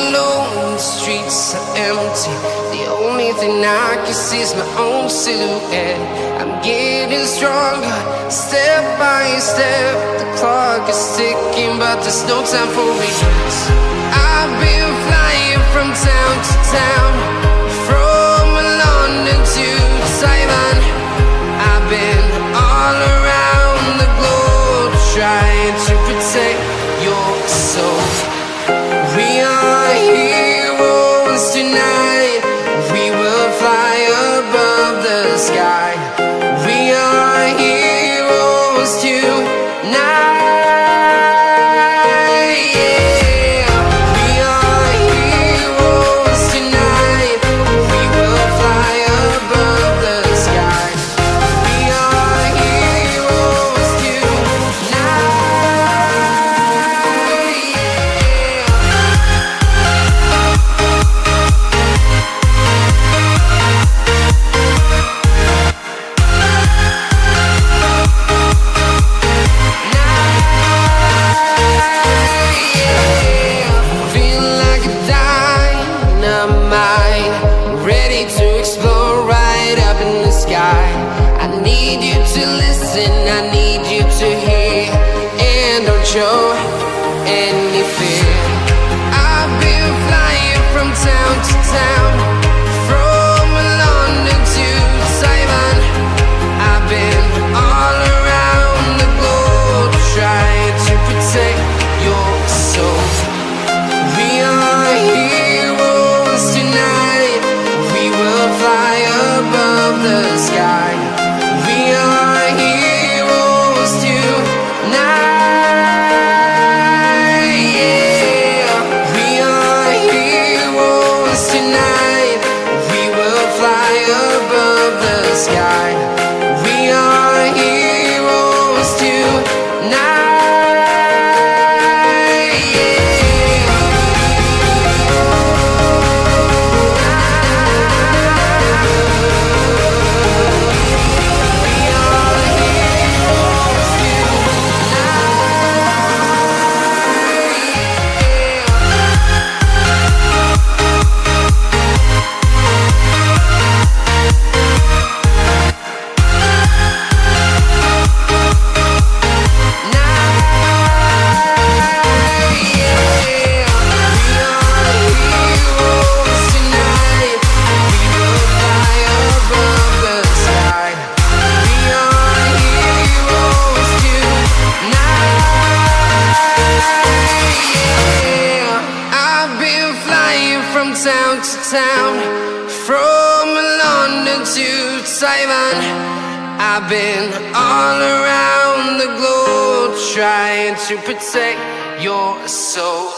alone, the streets are empty. The only thing I can see is my own silhouette. I'm getting stronger, step by step. The clock is ticking, but there's no time for me. I've been flying from town to town, from London to Taiwan. I've been all around the globe, trying to protect your soul. We are heroes tonight. We will fly above the sky. We are heroes tonight. Yeah. We are heroes tonight. We will fly above the sky. We are heroes tonight. Show any fear. I've been flying from town to town, from London to Taiwan. I've been all around the globe, trying to protect your soul. We are heroes tonight. We will fly above the sky. We are heroes tonight. Sky. We are heroes tonight. Yeah. We are heroes town to town, from London to Taiwan. I've been all around the globe, trying to protect your soul.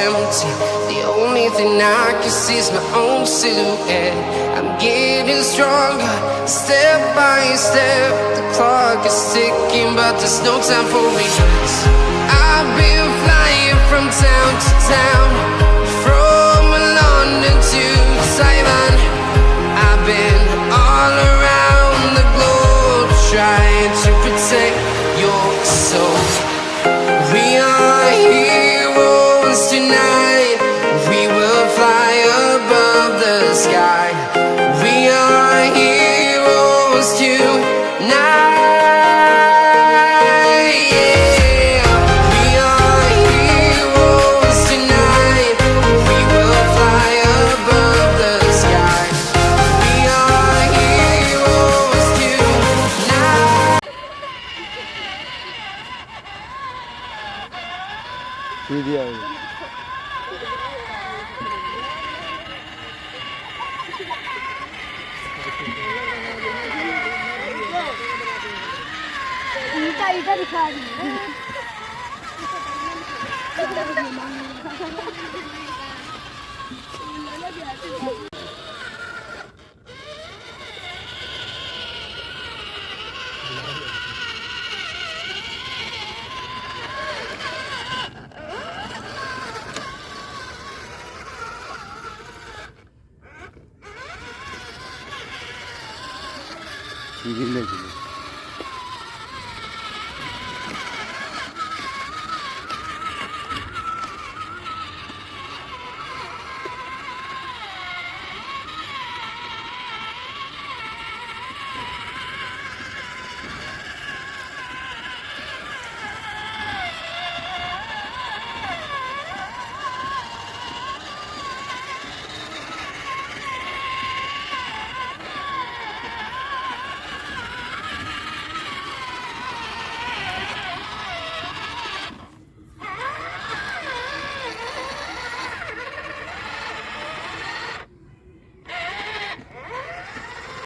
empty. The only thing I can see is my own silhouette. I'm getting stronger, step by step. The clock is ticking, but there's no time for me. I've been flying from town to town, from London to Taiwan. I've been all around the globe, trying to protect your soul. We are heroes tonight. We will fly above the sky. We are heroes tonight. Yeah. We are heroes tonight. We will fly above the sky. We are heroes tonight. इधर दिखा रही है Bilgiyle ilgili.